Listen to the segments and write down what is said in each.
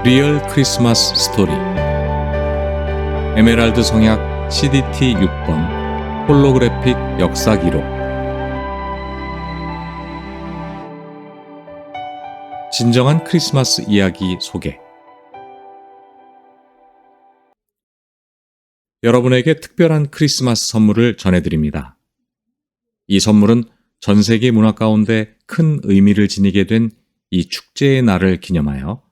리얼 크리스마스 스토리 에메랄드 성약 CDT 6번 홀로그래픽 역사 기록. 진정한 크리스마스 이야기 소개. 여러분에게 특별한 크리스마스 선물을 전해드립니다. 이 선물은 전 세계 문화 가운데 큰 의미를 지니게 된 이 축제의 날을 기념하여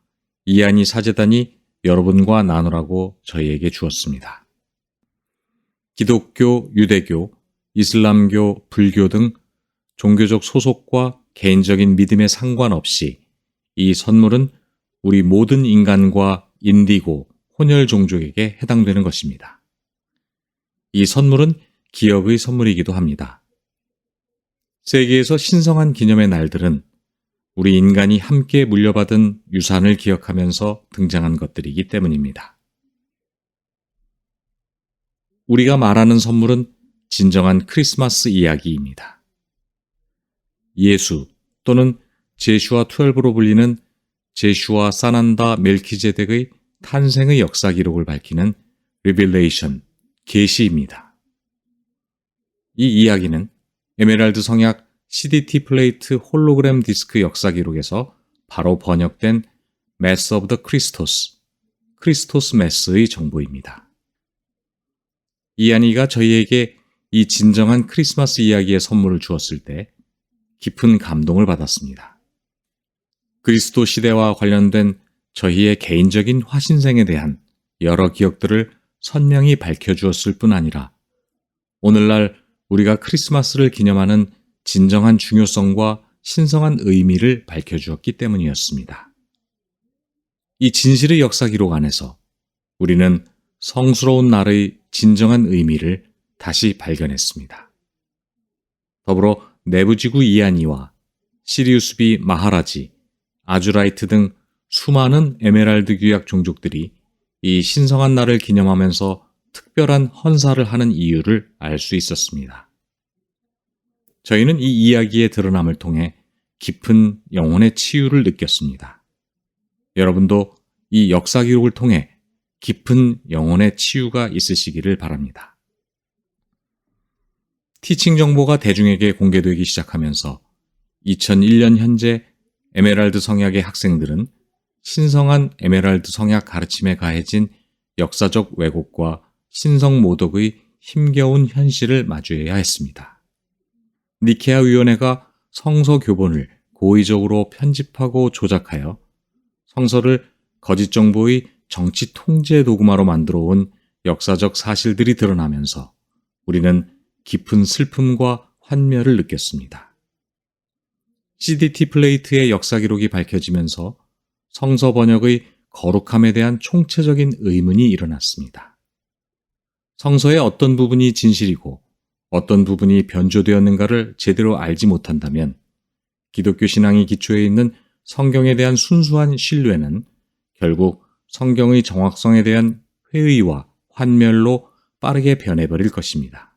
이한희 사재단이 여러분과 나누라고 저희에게 주었습니다. 기독교, 유대교, 이슬람교, 불교 등 종교적 소속과 개인적인 믿음에 상관없이 이 선물은 우리 모든 인간과 인디고, 혼혈 종족에게 해당되는 것입니다. 이 선물은 기업의 선물이기도 합니다. 세계에서 신성한 기념의 날들은 우리 인간이 함께 물려받은 유산을 기억하면서 등장한 것들이기 때문입니다. 우리가 말하는 선물은 진정한 크리스마스 이야기입니다. 예수 또는 제슈아 12로 불리는 제슈아 사난다 멜키제덱의 탄생의 역사 기록을 밝히는 리빌레이션, 계시입니다. 이 이야기는 에메랄드 성약 CDT 플레이트 홀로그램 디스크 역사 기록에서 바로 번역된 Mass of the Christos, 크리스토스 메스의 정보입니다. 이한이가 저희에게 이 진정한 크리스마스 이야기의 선물을 주었을 때 깊은 감동을 받았습니다. 그리스도 시대와 관련된 저희의 개인적인 화신생에 대한 여러 기억들을 선명히 밝혀주었을 뿐 아니라 오늘날 우리가 크리스마스를 기념하는 진정한 중요성과 신성한 의미를 밝혀주었기 때문이었습니다. 이 진실의 역사 기록 안에서 우리는 성스러운 날의 진정한 의미를 다시 발견했습니다. 더불어 내부지구 이안이와 시리우스 B 마하라지, 아주라이트 등 수많은 에메랄드 귀약 종족들이 이 신성한 날을 기념하면서 특별한 헌사를 하는 이유를 알 수 있었습니다. 저희는 이 이야기의 드러남을 통해 깊은 영혼의 치유를 느꼈습니다. 여러분도 이 역사 기록을 통해 깊은 영혼의 치유가 있으시기를 바랍니다. 티칭 정보가 대중에게 공개되기 시작하면서 2001년 현재 에메랄드 성약의 학생들은 신성한 에메랄드 성약 가르침에 가해진 역사적 왜곡과 신성 모독의 힘겨운 현실을 마주해야 했습니다. 니케아 위원회가 성서 교본을 고의적으로 편집하고 조작하여 성서를 거짓 정보의 정치 통제 도구마로 만들어 온 역사적 사실들이 드러나면서 우리는 깊은 슬픔과 환멸을 느꼈습니다. CDT 플레이트의 역사 기록이 밝혀지면서 성서 번역의 거룩함에 대한 총체적인 의문이 일어났습니다. 성서의 어떤 부분이 진실이고 어떤 부분이 변조되었는가를 제대로 알지 못한다면 기독교 신앙이 기초에 있는 성경에 대한 순수한 신뢰는 결국 성경의 정확성에 대한 회의와 환멸로 빠르게 변해버릴 것입니다.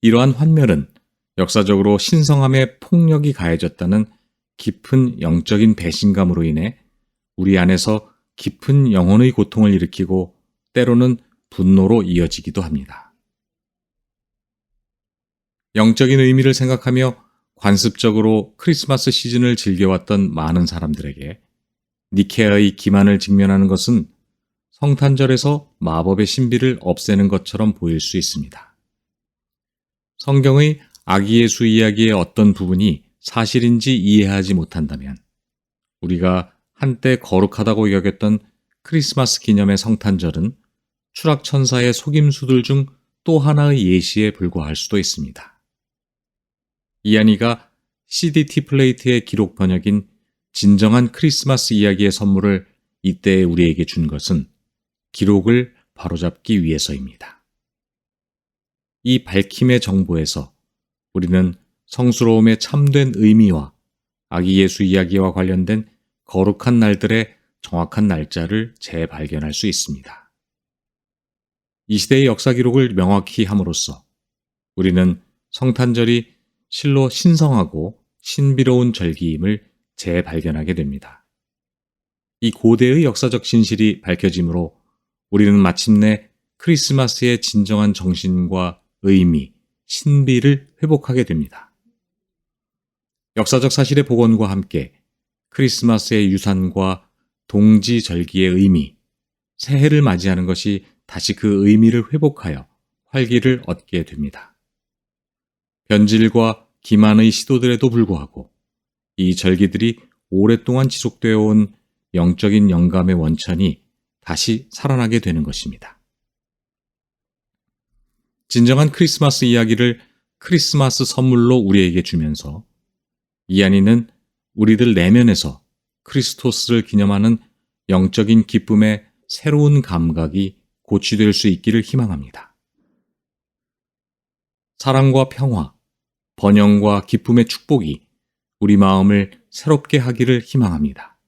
이러한 환멸은 역사적으로 신성함에 폭력이 가해졌다는 깊은 영적인 배신감으로 인해 우리 안에서 깊은 영혼의 고통을 일으키고 때로는 분노로 이어지기도 합니다. 영적인 의미를 생각하며 관습적으로 크리스마스 시즌을 즐겨왔던 많은 사람들에게 니케아의 기만을 직면하는 것은 성탄절에서 마법의 신비를 없애는 것처럼 보일 수 있습니다. 성경의 아기 예수 이야기의 어떤 부분이 사실인지 이해하지 못한다면 우리가 한때 거룩하다고 여겼던 크리스마스 기념의 성탄절은 추락천사의 속임수들 중 또 하나의 예시에 불과할 수도 있습니다. 이한이가 CDT 플레이트의 기록 번역인 진정한 크리스마스 이야기의 선물을 이때에 우리에게 준 것은 기록을 바로잡기 위해서입니다. 이 밝힘의 정보에서 우리는 성스러움의 참된 의미와 아기 예수 이야기와 관련된 거룩한 날들의 정확한 날짜를 재발견할 수 있습니다. 이 시대의 역사 기록을 명확히 함으로써 우리는 성탄절이 실로 신성하고 신비로운 절기임을 재발견하게 됩니다. 이 고대의 역사적 진실이 밝혀지므로 우리는 마침내 크리스마스의 진정한 정신과 의미, 신비를 회복하게 됩니다. 역사적 사실의 복원과 함께 크리스마스의 유산과 동지절기의 의미, 새해를 맞이하는 것이 다시 그 의미를 회복하여 활기를 얻게 됩니다. 변질과 기만의 시도들에도 불구하고 이 절기들이 오랫동안 지속되어 온 영적인 영감의 원천이 다시 살아나게 되는 것입니다. 진정한 크리스마스 이야기를 크리스마스 선물로 우리에게 주면서 이한이는 우리들 내면에서 크리스토스를 기념하는 영적인 기쁨의 새로운 감각이 고취될 수 있기를 희망합니다. 사랑과 평화, 번영과 기쁨의 축복이 우리 마음을 새롭게 하기를 희망합니다.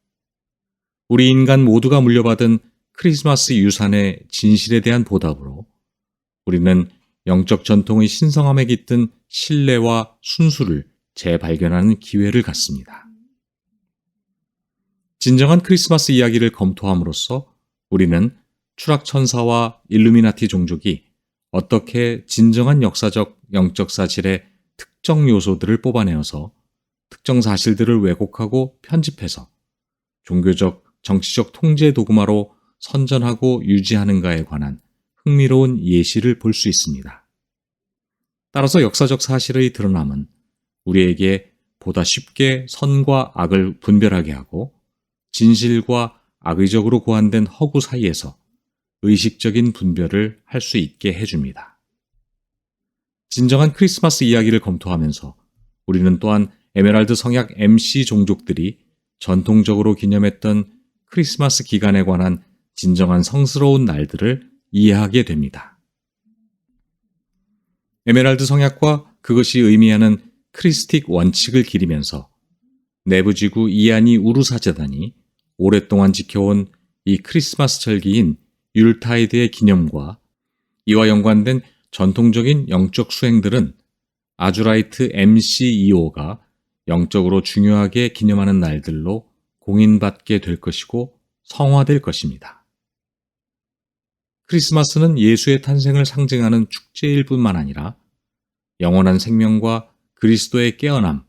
우리 인간 모두가 물려받은 크리스마스 유산의 진실에 대한 보답으로 우리는 영적 전통의 신성함에 깃든 신뢰와 순수를 재발견하는 기회를 갖습니다. 진정한 크리스마스 이야기를 검토함으로써 우리는 추락천사와 일루미나티 종족이 어떻게 진정한 역사적 영적 사실의 특정 요소들을 뽑아내어서 특정 사실들을 왜곡하고 편집해서 종교적, 정치적 통제 도구마로 선전하고 유지하는가에 관한 흥미로운 예시를 볼 수 있습니다. 따라서 역사적 사실의 드러남은 우리에게 보다 쉽게 선과 악을 분별하게 하고 진실과 악의적으로 고안된 허구 사이에서 의식적인 분별을 할 수 있게 해줍니다. 진정한 크리스마스 이야기를 검토하면서 우리는 또한 에메랄드 성약 MC 종족들이 전통적으로 기념했던 크리스마스 기간에 관한 진정한 성스러운 날들을 이해하게 됩니다. 에메랄드 성약과 그것이 의미하는 크리스틱 원칙을 기리면서 내부지구 이안이 우루사재단이 오랫동안 지켜온 이 크리스마스 절기인 율타이드의 기념과 이와 연관된 전통적인 영적 수행들은 아주라이트 MC2호가 영적으로 중요하게 기념하는 날들로 공인받게 될 것이고 성화될 것입니다. 크리스마스는 예수의 탄생을 상징하는 축제일 뿐만 아니라 영원한 생명과 그리스도의 깨어남,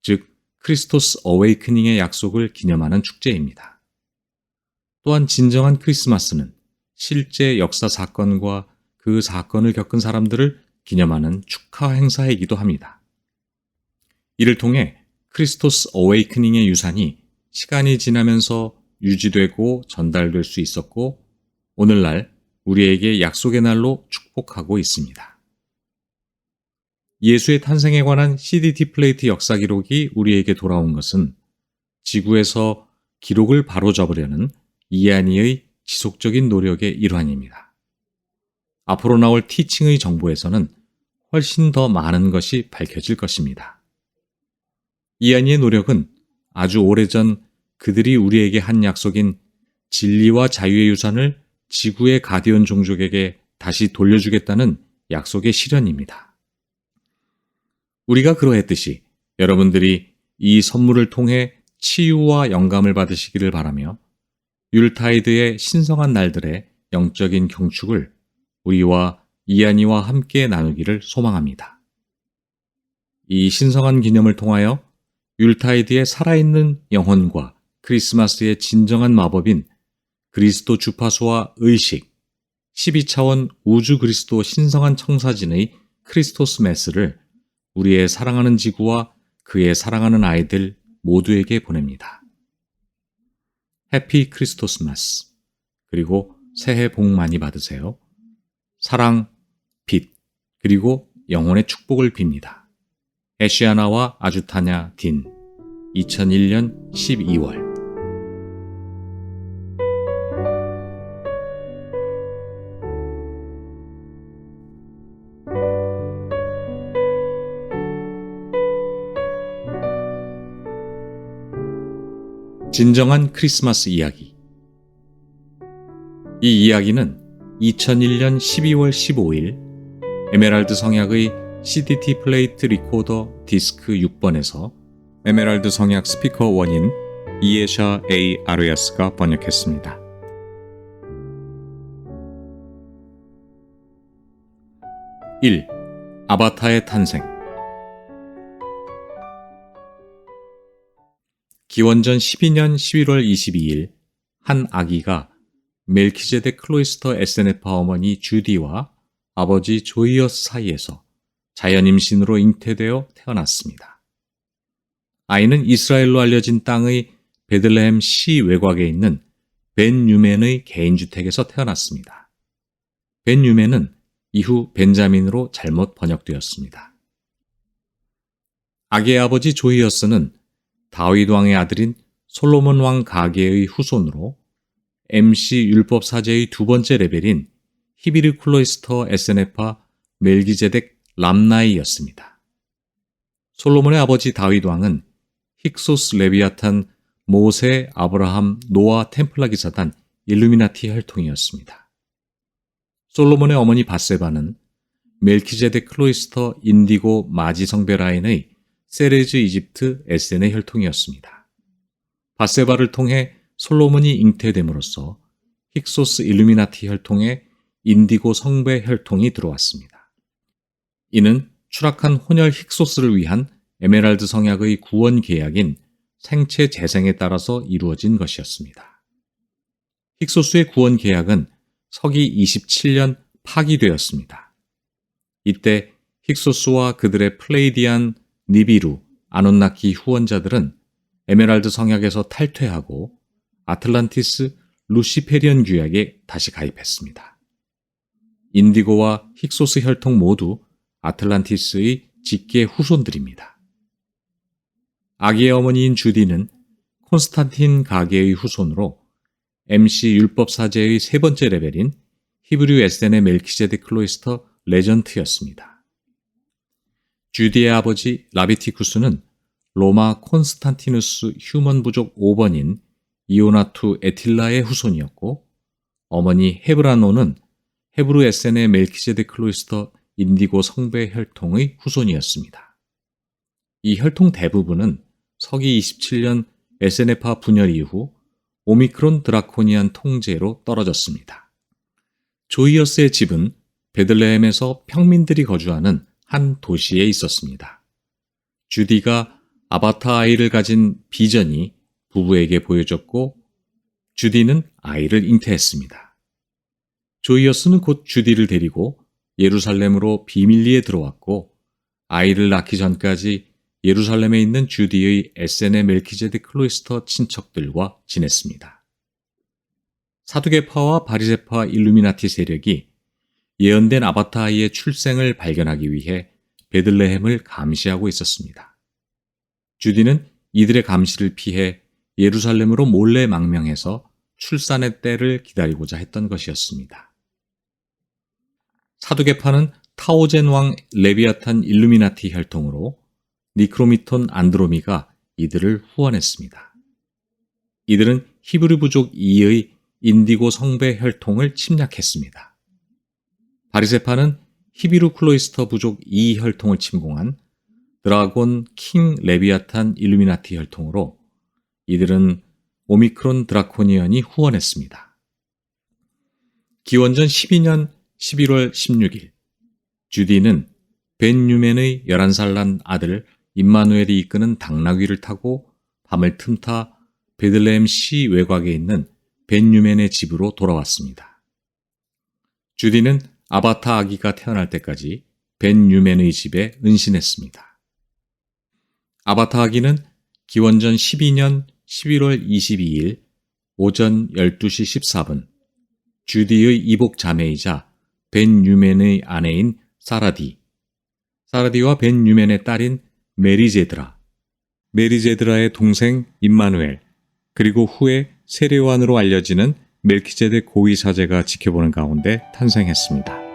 즉 크리스토스 어웨이크닝의 약속을 기념하는 축제입니다. 또한 진정한 크리스마스는 실제 역사 사건과 그 사건을 겪은 사람들을 기념하는 축하 행사이기도 합니다. 이를 통해 크리스토스 어웨이크닝의 유산이 시간이 지나면서 유지되고 전달될 수 있었고 오늘날 우리에게 약속의 날로 축복하고 있습니다. 예수의 탄생에 관한 CDT 플레이트 역사 기록이 우리에게 돌아온 것은 지구에서 기록을 바로잡으려는 이안이의 지속적인 노력의 일환입니다. 앞으로 나올 티칭의 정보에서는 훨씬 더 많은 것이 밝혀질 것입니다. 이안이의 노력은 아주 오래전 그들이 우리에게 한 약속인 진리와 자유의 유산을 지구의 가디언 종족에게 다시 돌려주겠다는 약속의 실현입니다. 우리가 그러했듯이 여러분들이 이 선물을 통해 치유와 영감을 받으시기를 바라며 율타이드의 신성한 날들의 영적인 경축을 우리와 이안이와 함께 나누기를 소망합니다. 이 신성한 기념을 통하여 율타이드의 살아있는 영혼과 크리스마스의 진정한 마법인 그리스도 주파수와 의식, 12차원 우주 그리스도 신성한 청사진의 크리스토스 메스를 우리의 사랑하는 지구와 그의 사랑하는 아이들 모두에게 보냅니다. 해피 크리스토스 메스, 그리고 새해 복 많이 받으세요. 사랑, 빛, 그리고 영혼의 축복을 빕니다. 애쉬아나와 아주타냐 딘, 2001년 12월. 진정한 크리스마스 이야기. 이 이야기는 2001년 12월 15일 에메랄드 성약의 CDT 플레이트 리코더 디스크 6번에서 에메랄드 성약 스피커 1인 이에샤 A. 아르야스가 번역했습니다. 1. 아바타의 탄생. 기원전 12년 11월 22일 한 아기가 멜키제덱 클로이스터 에세네파 어머니 주디와 아버지 조이어스 사이에서 자연 임신으로 잉태되어 태어났습니다. 아이는 이스라엘로 알려진 땅의 베들레헴 시 외곽에 있는 벤 유멘의 개인주택에서 태어났습니다. 벤 유멘은 이후 벤자민으로 잘못 번역되었습니다. 아기의 아버지 조이어스는 다윗 왕의 아들인 솔로몬 왕 가게의 후손으로 MC 율법 사제의 두 번째 레벨인 히브리 클로이스터 에세네파 멜기제덱 람나이였습니다. 솔로몬의 아버지 다윗 왕은 힉소스 레비아탄 모세 아브라함 노아 템플라 기사단 일루미나티 혈통이었습니다. 솔로몬의 어머니 바세바는 멜키제덱 클로이스터 인디고 마지 성배 라인의 세레즈 이집트 에센의 혈통이었습니다. 바세바를 통해 솔로몬이 잉태됨으로써 힉소스 일루미나티 혈통의 인디고 성배 혈통이 들어왔습니다. 이는 추락한 혼혈 힉소스를 위한 에메랄드 성약의 구원 계약인 생체 재생에 따라서 이루어진 것이었습니다. 힉소스의 구원 계약은 서기 27년 파기되었습니다. 이때 힉소스와 그들의 플레이디안, 니비루, 아논나키 후원자들은 에메랄드 성약에서 탈퇴하고 아틀란티스 루시페리언 규약에 다시 가입했습니다. 인디고와 힉소스 혈통 모두 아틀란티스의 직계 후손들입니다. 아기의 어머니인 주디는 콘스탄틴 가게의 후손으로 MC 율법 사제의 세 번째 레벨인 히브리 에센의 멜키제덱 클로이스터 레전트였습니다. 주디의 아버지 라비티쿠스는 로마 콘스탄티누스 휴먼 부족 5번인 이오나투 에틸라의 후손이었고, 어머니 헤브라노는 헤브루 에센의 멜키제덱 클로이스터 인디고 성배 혈통의 후손이었습니다. 이 혈통 대부분은 서기 27년 에세네파 분열 이후 오미크론 드라코니안 통제로 떨어졌습니다. 조이어스의 집은 베들레헴에서 평민들이 거주하는 한 도시에 있었습니다. 주디가 아바타 아이를 가진 비전이 부부에게 보여졌고 주디는 아이를 잉태했습니다. 조이어스는 곧 주디를 데리고 예루살렘으로 비밀리에 들어왔고 아이를 낳기 전까지 예루살렘에 있는 주디의 에센의 멜키제덱 클로이스터 친척들과 지냈습니다. 사두개파와 바리새파 일루미나티 세력이 예언된 아바타 아이의 출생을 발견하기 위해 베들레헴을 감시하고 있었습니다. 주디는 이들의 감시를 피해 예루살렘으로 몰래 망명해서 출산의 때를 기다리고자 했던 것이었습니다. 사두개파는 타오젠 왕 레비아탄 일루미나티 혈통으로 니크로미톤 안드로미가 이들을 후원했습니다. 이들은 히브리 부족 2의 인디고 성배 혈통을 침략했습니다. 바리새파는 히비루 클로이스터 부족 2 혈통을 침공한 드라곤 킹 레비아탄 일루미나티 혈통으로 이들은 오미크론 드라코니언이 후원했습니다. 기원전 12년 11월 16일 주디는 벤 유멘의 11살 난 아들 임마누엘이 이끄는 당나귀를 타고 밤을 틈타 베들레헴 시 외곽에 있는 벤 유멘의 집으로 돌아왔습니다. 주디는 아바타 아기가 태어날 때까지 벤 유멘의 집에 은신했습니다. 아바타 아기는 기원전 12년 11월 22일 오전 12시 14분 주디의 이복 자매이자 벤 유멘의 아내인 사라디와 벤 유멘의 딸인 메리제드라의 동생 임마누엘, 그리고 후에 세례요한으로 알려지는 멜키제덱 고위 사제가 지켜보는 가운데 탄생했습니다.